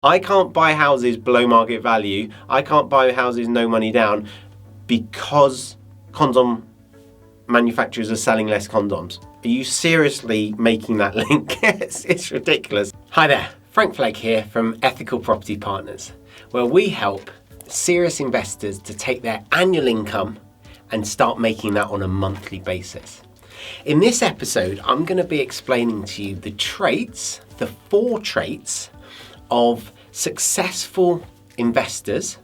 I can't buy houses below market value. I can't buy houses no money down because condom manufacturers are selling less condoms. Are you seriously making that link? It's ridiculous. Hi there, Frank Flegg here from Ethical Property Partners, where we help serious investors to take their annual income and start making that on a monthly basis. In this episode, I'm going to be explaining to you the traits, the 4 traits of successful investors.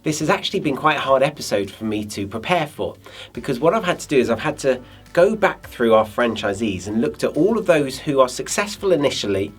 This has actually been quite a hard episode for me to prepare for, because what I've had to do is I've had to go back through our franchisees and looked at all of those who are successful initially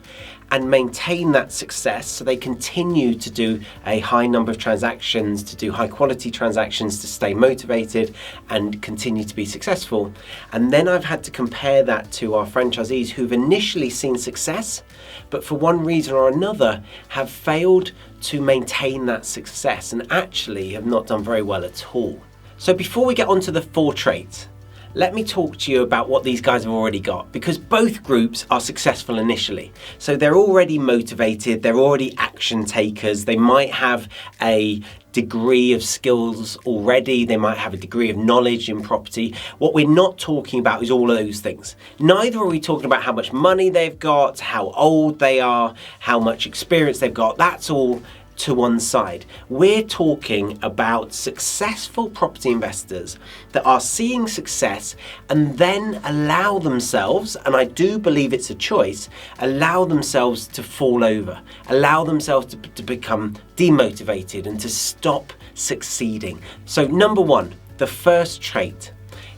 and maintain that success, so they continue to do a high number of transactions, to do high quality transactions, to stay motivated and continue to be successful. And then I've had to compare that to our franchisees who've initially seen success, but for one reason or another have failed to maintain that success and actually have not done very well at all. So before we get on to the 4 traits, let me talk to you about what these guys have already got, because both groups are successful initially. So they're already motivated, they're already action takers, they might have a degree of skills already, they might have a degree of knowledge in property. What we're not talking about is all of those things. Neither are we talking about how much money they've got, how old they are, how much experience they've got. That's all to one side. We're talking about successful property investors that are seeing success and then allow themselves, and I do believe it's a choice, allow themselves to fall over, allow themselves to become demotivated and to stop succeeding. So number 1, the first trait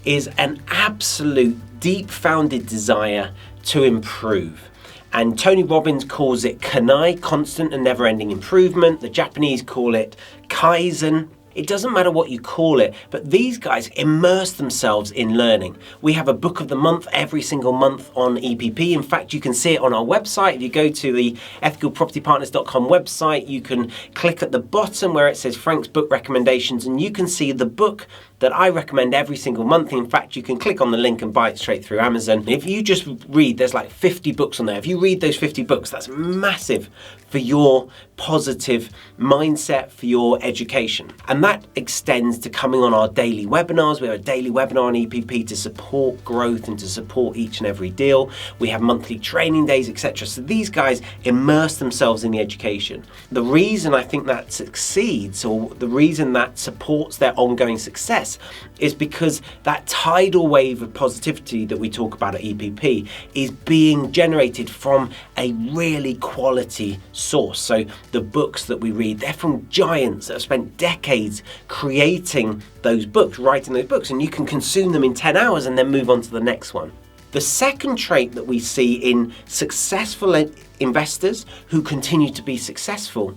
is an absolute deep-founded desire to improve. And Tony Robbins calls it kanai, constant and never-ending improvement. The Japanese call it kaizen. It doesn't matter what you call it, but these guys immerse themselves in learning. We have a book of the month every single month on EPP. In fact, you can see it on our website. If you go to the ethicalpropertypartners.com website, you can click at the bottom where it says Frank's book recommendations, and you can see the book that I recommend every single month. In fact, you can click on the link and buy it straight through Amazon. If you just read, there's like 50 books on there. If you read those 50 books, that's massive for your positive mindset, for your education. And that extends to coming on our daily webinars. We have a daily webinar on EPP to support growth and to support each and every deal. We have monthly training days, etc. So these guys immerse themselves in the education. The reason I think that succeeds, or the reason that supports their ongoing success, is because that tidal wave of positivity that we talk about at EPP is being generated from a really quality source. So the books that we read, they're from giants that have spent decades creating those books, writing those books, and you can consume them in 10 hours and then move on to the next one. The second trait that we see in successful investors who continue to be successful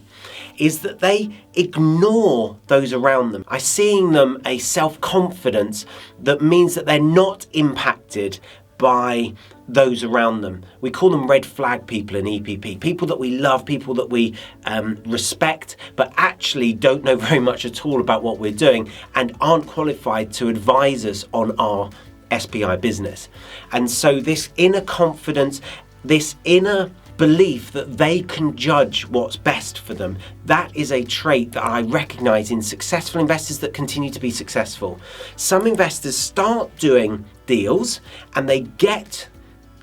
is that they ignore those around them. I'm seeing them a self-confidence that means that they're not impacted by those around them. We call them red flag people in EPP, people that we love, people that we respect, but actually don't know very much at all about what we're doing and aren't qualified to advise us on our SPI business. And so this inner confidence, this inner belief that they can judge what's best for them, that is a trait that I recognize in successful investors that continue to be successful. Some investors start doing deals and they get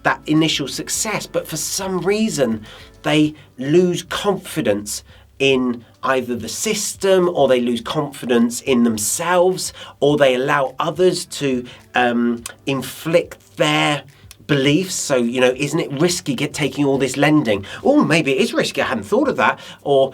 that initial success, but for some reason they lose confidence in either the system, or they lose confidence in themselves, or they allow others to inflict their beliefs. So, isn't it risky taking all this lending? Oh, maybe it is risky, I hadn't thought of that. Or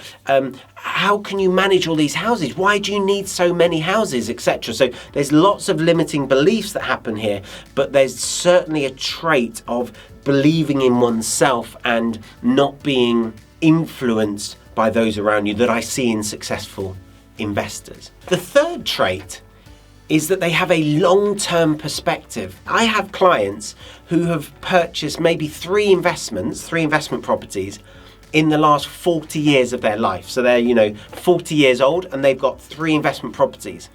how can you manage all these houses? Why do you need so many houses, etc.? So there's lots of limiting beliefs that happen here, but there's certainly a trait of believing in oneself and not being influenced by those around you that I see in successful investors. The third trait is that they have a long-term perspective. I have clients who have purchased maybe 3 investment properties in the last 40 years of their life. So they're, 40 years old and they've got 3 investment properties.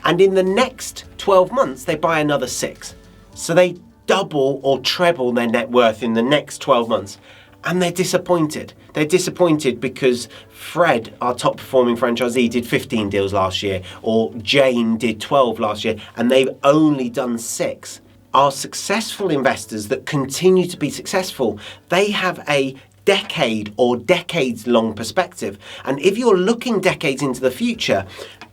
And in the next 12 months, they buy another 6. So they double or treble their net worth in the next 12 months. And they're disappointed. They're disappointed because Fred, our top performing franchisee, did 15 deals last year, or Jane did 12 last year, and they've only done 6. Our successful investors that continue to be successful, they have a decade or decades long perspective. And if you're looking decades into the future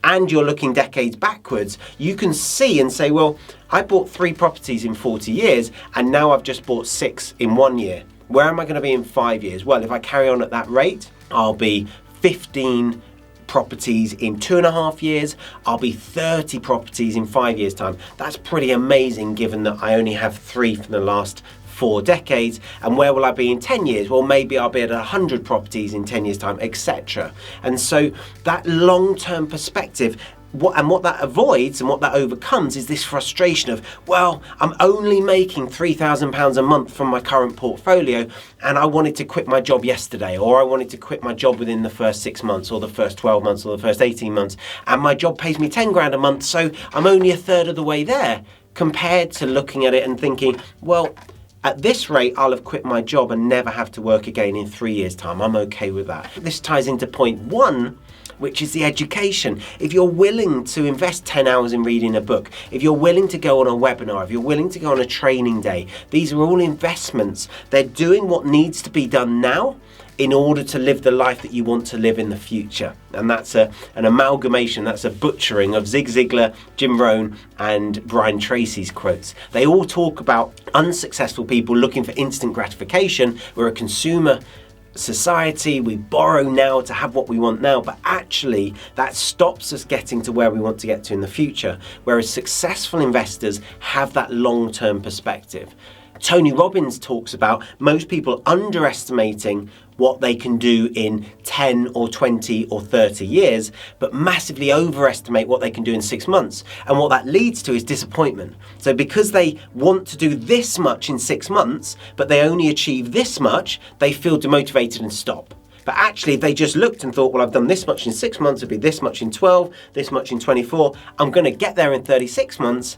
and you're looking decades backwards, you can see and say, well, I bought 3 properties in 40 years and now I've just bought 6 in 1 year. Where am I going to be in 5 years? Well, if I carry on at that rate, I'll be 15 properties in 2.5 years. I'll be 30 properties in 5 years' time. That's pretty amazing given that I only have 3 for the last 4 decades. And where will I be in 10 years? Well, maybe I'll be at 100 properties in 10 years' time, etc. And so that long-term perspective, what that avoids and what that overcomes is this frustration of, well, I'm only making £3,000 a month from my current portfolio and I wanted to quit my job yesterday, or I wanted to quit my job within the first 6 months or the first 12 months or the first 18 months, and my job pays me 10 grand a month, so I'm only a third of the way there, compared to looking at it and thinking, well, at this rate, I'll have quit my job and never have to work again in 3 years' time. I'm okay with that. This ties into point 1, which is the education. If you're willing to invest 10 hours in reading a book, if you're willing to go on a webinar, if you're willing to go on a training day, these are all investments. They're doing what needs to be done now in order to live the life that you want to live in the future. And that's an amalgamation, that's a butchering of Zig Ziglar, Jim Rohn, and Brian Tracy's quotes. They all talk about unsuccessful people looking for instant gratification. We're a consumer society, we borrow now to have what we want now, but actually that stops us getting to where we want to get to in the future, whereas successful investors have that long-term perspective. Tony Robbins talks about most people underestimating what they can do in 10 or 20 or 30 years, but massively overestimate what they can do in 6 months. And what that leads to is disappointment. So because they want to do this much in 6 months, but they only achieve this much, they feel demotivated and stop. But actually, if they just looked and thought, well, I've done this much in 6 months, it'd be this much in 12, this much in 24, I'm going to get there in 36 months,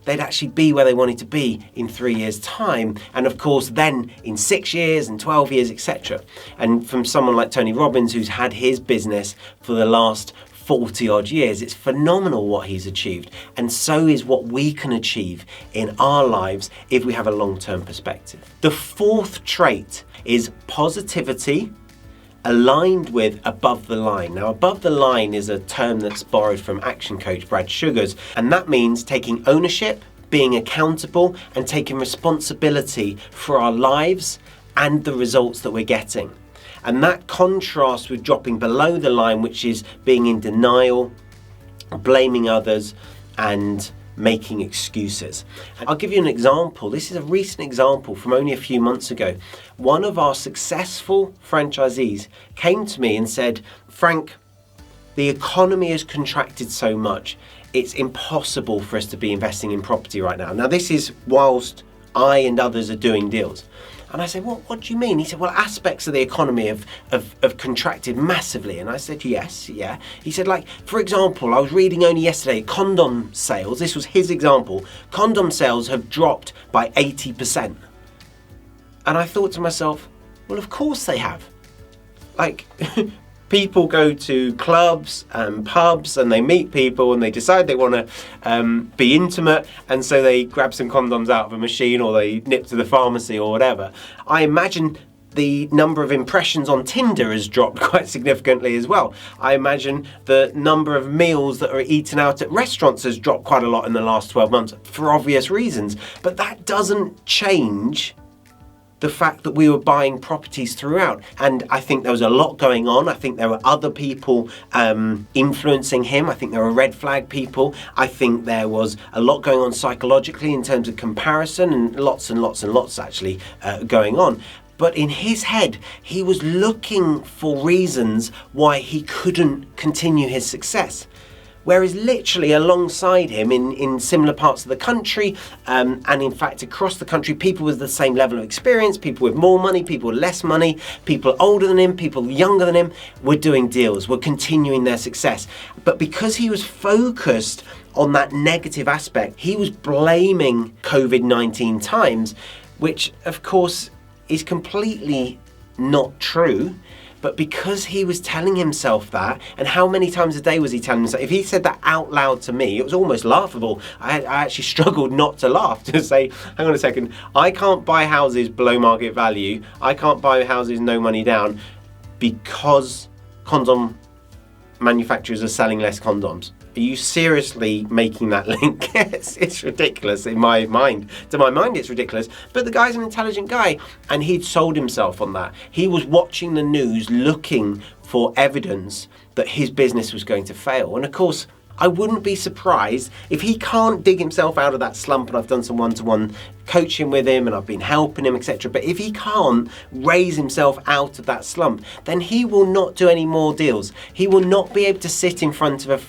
they'd actually be where they wanted to be in 3 years' time. And of course, then in 6 years and 12 years, etc. And from someone like Tony Robbins, who's had his business for the last 40 odd years, it's phenomenal what he's achieved. And so is what we can achieve in our lives if we have a long-term perspective. The 4th trait is positivity aligned with above the line. Now, above the line is a term that's borrowed from action coach Brad Sugars, and that means taking ownership, being accountable, and taking responsibility for our lives and the results that we're getting. And that contrasts with dropping below the line, which is being in denial, blaming others, and making excuses. And I'll give you an example. This is a recent example from only a few months ago. One of our successful franchisees came to me and said, Frank, the economy has contracted so much, it's impossible for us to be investing in property right now. Now, this is whilst I and others are doing deals. And I said, what do you mean? He said, well, aspects of the economy have contracted massively. And I said, yes, yeah. He said, like, for example, I was reading only yesterday, condom sales, this was his example, condom sales have dropped by 80%. And I thought to myself, well, of course they have. Like, people go to clubs and pubs and they meet people and they decide they want to be intimate, and so they grab some condoms out of a machine or they nip to the pharmacy or whatever. I imagine the number of impressions on Tinder has dropped quite significantly as well. I imagine the number of meals that are eaten out at restaurants has dropped quite a lot in the last 12 months for obvious reasons. But that doesn't change the fact that we were buying properties throughout. And I think there was a lot going on. I think there were other people influencing him. I think there were red flag people. I think there was a lot going on psychologically in terms of comparison, and lots actually going on. But in his head, he was looking for reasons why he couldn't continue his success. Whereas literally alongside him in similar parts of the country, and in fact across the country, people with the same level of experience, people with more money, people with less money, people older than him, people younger than him, were doing deals, were continuing their success. But because he was focused on that negative aspect, he was blaming COVID-19 times, which of course is completely not true, but because he was telling himself that, and how many times a day was he telling himself? If he said that out loud to me, it was almost laughable. I actually struggled not to laugh, to say, hang on a second, I can't buy houses below market value, I can't buy houses no money down because condom manufacturers are selling less condoms. Are you seriously making that link? It's ridiculous in my mind. To my mind, it's ridiculous. But the guy's an intelligent guy, and he'd sold himself on that. He was watching the news, looking for evidence that his business was going to fail. And of course, I wouldn't be surprised if he can't dig himself out of that slump, and I've done some one-to-one coaching with him and I've been helping him, etc. But if he can't raise himself out of that slump, then he will not do any more deals. He will not be able to sit in front of a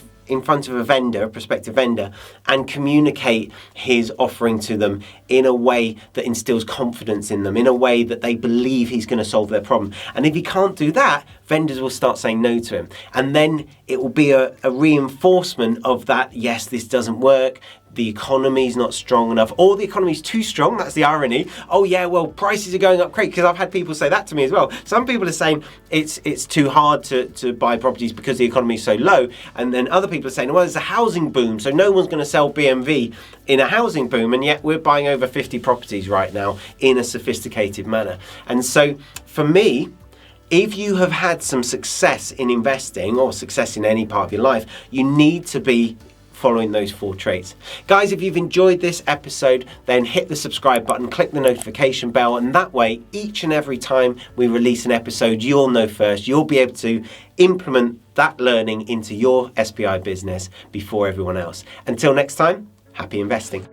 vendor, a prospective vendor, and communicate his offering to them in a way that instills confidence in them, in a way that they believe he's going to solve their problem. And if he can't do that, vendors will start saying no to him. And then it will be a reinforcement of that, yes, this doesn't work, the economy's not strong enough, or the economy's too strong, that's the irony. Oh yeah, well, prices are going up great, because I've had people say that to me as well. Some people are saying it's too hard to buy properties because the economy's so low, and then other people are saying, well, there's a housing boom, so no one's going to sell BMW in a housing boom, and yet we're buying over 50 properties right now in a sophisticated manner. And so for me, if you have had some success in investing or success in any part of your life, you need to be following those 4 traits. Guys, if you've enjoyed this episode, then hit the subscribe button, click the notification bell, and that way, each and every time we release an episode, you'll know first. You'll be able to implement that learning into your SPI business before everyone else. Until next time, happy investing.